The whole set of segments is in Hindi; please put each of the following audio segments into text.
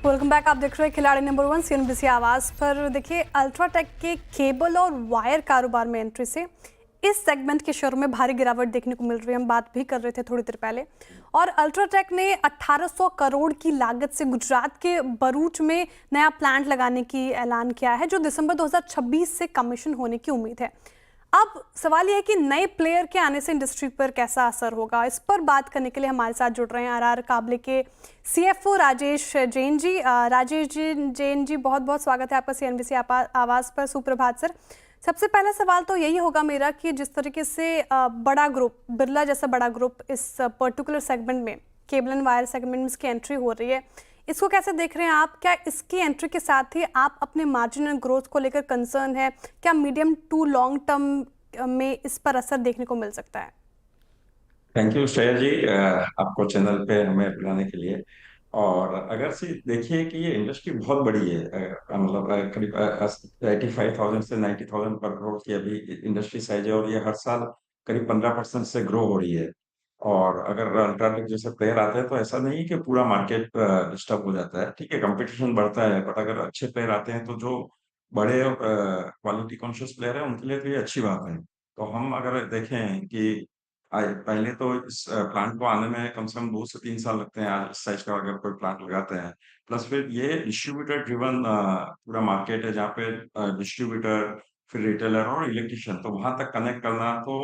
Welcome back. आप देख रहे हैं खिलाड़ी नंबर 1 सीएनबीसी आवाज पर। देखिए, अल्ट्राटेक के केबल और वायर कारोबार में एंट्री से इस सेगमेंट के शेयर में भारी गिरावट देखने को मिल रही है। हम बात भी कर रहे थे थोड़ी देर पहले। और अल्ट्राटेक ने 1800 करोड़ की लागत से गुजरात के भरूच में नया प्लांट लगाने की ऐलान किया है, जो दिसंबर 2026 से कमीशन होने की उम्मीद है। अब सवाल यह है कि नए प्लेयर के आने से इंडस्ट्री पर कैसा असर होगा। इस पर बात करने के लिए हमारे साथ जुड़ रहे हैं आरआर काबले के सीएफओ राजेश जैन जी। राजेश जी जैन जी, बहुत बहुत स्वागत है आपका सीएनबीसी आवाज पर। सुप्रभात सर। सबसे पहला सवाल तो यही होगा मेरा कि जिस तरीके से बड़ा ग्रुप, बिरला जैसा बड़ा ग्रुप इस पर्टिकुलर सेगमेंट में, केबल एंड वायर सेगमेंट में इसकी एंट्री हो रही है, इसको कैसे देख रहे हैं आप? क्या इसकी एंट्री के साथ ही आप अपने मार्जिन एंड ग्रोथ को लेकर कंसर्न है? क्या मीडियम टू लॉन्ग टर्म में इस पर असर देखने को मिल सकता है? थैंक यू श्रेया जी, आपको चैनल पे हमें बुलाने के लिए। और अगर से देखिए कि ये इंडस्ट्री बहुत बड़ी है, मतलब करीब 85,000 से 90,000 पर करोड़ की अभी इंडस्ट्री साइज है, और ये हर साल करीब 15% से ग्रो हो रही है। और अगर अल्ट्राटेक जैसे प्लेयर आते हैं तो ऐसा नहीं है कि पूरा मार्केट डिस्टर्ब हो जाता है। ठीक है, कंपटीशन बढ़ता है, बट अगर अच्छे प्लेयर आते हैं तो जो बड़े और क्वालिटी कॉन्शियस प्लेयर है उनके लिए तो ये अच्छी बात है। तो हम अगर देखें कि पहले तो इस प्लांट को आने में कम से कम 2 से 3 साल लगते हैं, आज इस साइज का अगर कोई प्लांट लगाते हैं। प्लस फिर ये डिस्ट्रीब्यूटर ड्रिवन पूरा मार्केट है, जहाँ पे डिस्ट्रीब्यूटर, फिर रिटेलर और इलेक्ट्रिशियन, तो वहां तक कनेक्ट करना तो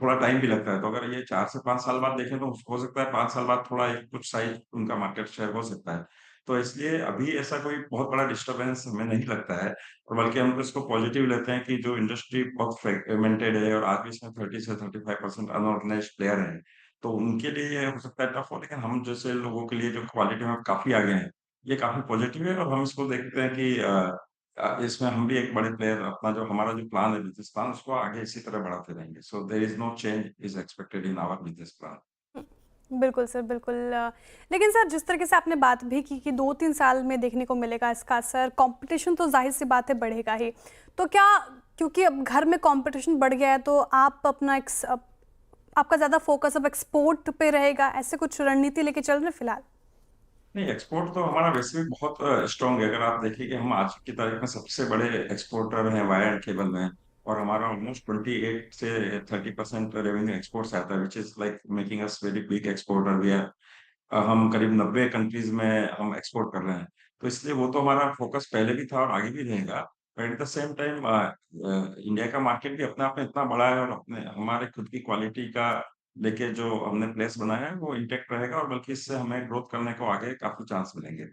थोड़ा टाइम भी लगता है। तो अगर ये 4 से 5 साल बाद देखें तो हो सकता है 5 साल बाद थोड़ा एक कुछ साइज उनका मार्केट शेयर हो सकता है। तो इसलिए अभी ऐसा कोई बहुत बड़ा डिस्टरबेंस हमें नहीं लगता है, और बल्कि हम तो इसको पॉजिटिव लेते हैं कि जो इंडस्ट्री बहुत फ्रेगमेंटेड है और आज भी इसमें 30 से 35% अनऑर्गेनाइज्ड प्लेयर हैं, तो उनके लिए ये हो सकता है टफ हो, लेकिन हम जैसे लोगों के लिए जो क्वालिटी में काफी आगे हैं, ये काफी पॉजिटिव है। और हम इसको देखते हैं कि इसमें हम भी एक बड़े प्लेयर, अपना जो हमारा जो प्लान है, बिजनेस प्लान, उसको आगे इसी तरह बढ़ाते रहेंगे। So there is no change is expected in our business plan. बिल्कुल सर, बिल्कुल। लेकिन सर, जिस तरीके से आपने बात भी की कि 2-3 साल में देखने को मिलेगा इसका असर, कंपटीशन तो जाहिर सी बात है बढ़ेगा ही। तो क्या, क्योंकि अब घर में कंपटीशन बढ़ गया है, तो आप अपना आपका ज़्यादा फोकस अब एक्सपोर्ट पे रहेगा? ऐसे कुछ रणनीति लेके चल रहे हैं फिलहाल? नहीं, एक्सपोर्ट तो हमारा वैसे भी बहुत स्ट्रांग है। अगर आप देखिए कि हम आज की तारीख में सबसे बड़े एक्सपोर्टर हैं वायर एंड केबल में, और हमारा ऑलमोस्ट 28 से 30% रेवेन्यू एक्सपोर्ट से आता है, which is like making us very big exporter. We are हम करीब 90 कंट्रीज में हम एक्सपोर्ट कर रहे हैं। तो इसलिए वो तो हमारा फोकस पहले भी था और आगे भी रहेगा। But at the same time India का मार्केट भी अपने आप में इतना बड़ा है, और अपने हमारे खुद की क्वालिटी का लेके जो हमने प्लेस बनाया है वो इंटेक्ट रहेगा, और बल्कि इससे हमें ग्रोथ करने को आगे काफी चांस मिलेंगे।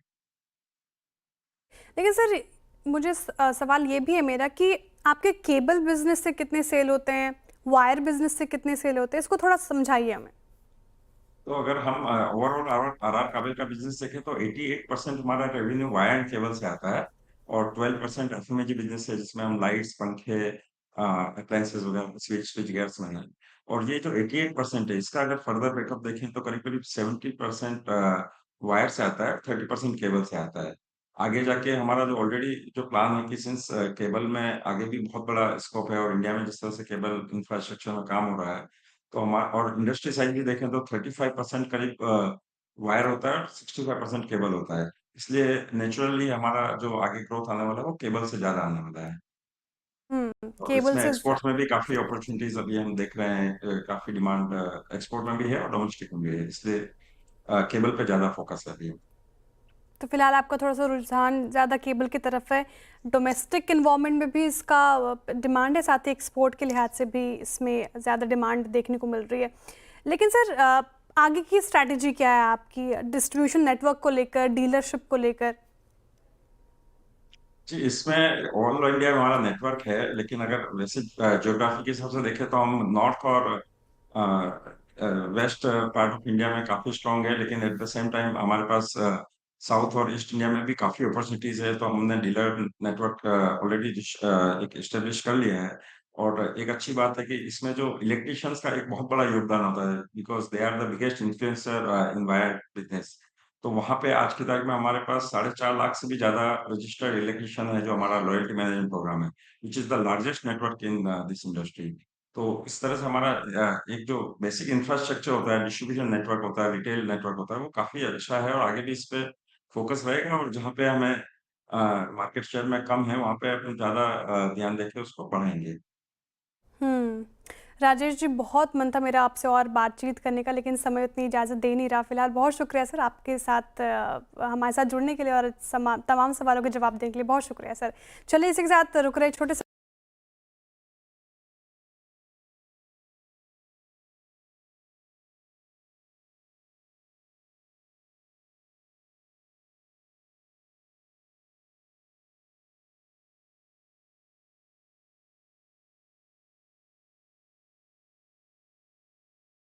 लेकिन सर, मुझे सवाल ये भी है मेरा कि आपके केबल बिजनेस से कितने सेल होते हैं, वायर बिजनेस से कितने सेल होते हैं? इसको थोड़ा समझाइए हमें। तो अगर हम ओवरऑल आर आर काबिल का बिजनेस देखें तो 88% हमारा रेवेन्यू वायर एंड केबल से आता है, और 12% एफएमजी बिजनेस है, जिसमें हम लाइट्स, पंखे, अप्लायंसेस वगैरह, स्विच गियर्स में है। और ये जो 88% है, इसका अगर फर्दर ब्रेकअप देखें तो करीब करीब 70% वायर से आता है, 30% केबल से आता है। आगे जाके हमारा जो ऑलरेडी जो प्लान है कि सिंस केबल में आगे भी बहुत बड़ा स्कोप है, और इंडिया में जिस तरह से केबल इंफ्रास्ट्रक्चर में काम हो रहा है, तो हमारा और इंडस्ट्री साइड भी देखें तो 35% करीब वायर होता है और 65% केबल होता है। इसलिए नेचुरली हमारा जो आगे ग्रोथ आने वाला है वो केबल से ज्यादा आने वाला है। और केबल इसमें से एक्सपोर्ट्स में भी काफी अपॉर्चुनिटीज अभी हम देख रहे हैं, काफी डिमांड एक्सपोर्ट में भी है और डोमेस्टिक में भी है, इसलिए केबल पे ज्यादा फोकस है अभी। तो फिलहाल आपका थोड़ा सा रुझान ज़्यादा केबल की तरफ है। डोमेस्टिक इन्वायरमेंट में भी इसका डिमांड है, साथ ही एक्सपोर्ट के लिहाज से भी इसमें ज़्यादा डिमांड देखने को मिल रही है। लेकिन सर, आगे की स्ट्रैटेजी क्या है आपकी डिस्ट्रीब्यूशन नेटवर्क को लेकर, डीलरशिप को लेकर? जी, इसमें ऑल इंडिया में हमारा नेटवर्क है, लेकिन अगर वैसे ज्योग्राफी के हिसाब से देखें तो हम नॉर्थ और वेस्ट पार्ट ऑफ इंडिया में काफी स्ट्रांग है, लेकिन एट द सेम टाइम हमारे पास साउथ और ईस्ट इंडिया में भी काफी अपॉर्चुनिटीज है। तो हमने डीलर नेटवर्क ऑलरेडी एक एस्टेब्लिश कर लिया है। और एक अच्छी बात है कि इसमें जो इलेक्ट्रिशियंस का एक बहुत बड़ा योगदान होता है, because they are the biggest influencer in wire business. तो वहां पे आज की तारीख में हमारे पास 4.5 लाख से भी ज्यादा रजिस्टर्ड इलेक्ट्रिशियन है, जो हमारा लॉयल्टी मैनेजमेंट प्रोग्राम है, which is the largest network in this industry. तो इस तरह से हमारा एक जो बेसिक इंफ्रास्ट्रक्चर होता है, डिस्ट्रीब्यूशन नेटवर्क होता है, रिटेल नेटवर्क होता है, वो काफी अच्छा है, और आगे भी इस पे फोकस रहेगा और जहाँ पे हमें मार्केट शेयर में कम है वहाँ पे अपन ज़्यादा ध्यान देके उसको बढ़ाएंगे। हुँ। राजेश जी, बहुत मन था मेरा आपसे और बातचीत करने का, लेकिन समय उतनी इजाज़त दे नहीं रहा फ़िलहाल। बहुत शुक्रिया सर आपके साथ हमारे साथ जुड़ने के लिए और तमाम सवालों के जवाब देने के लिए बहुत शुक्रिया सर। चलिए इसी के साथ रुक रहे छोटे से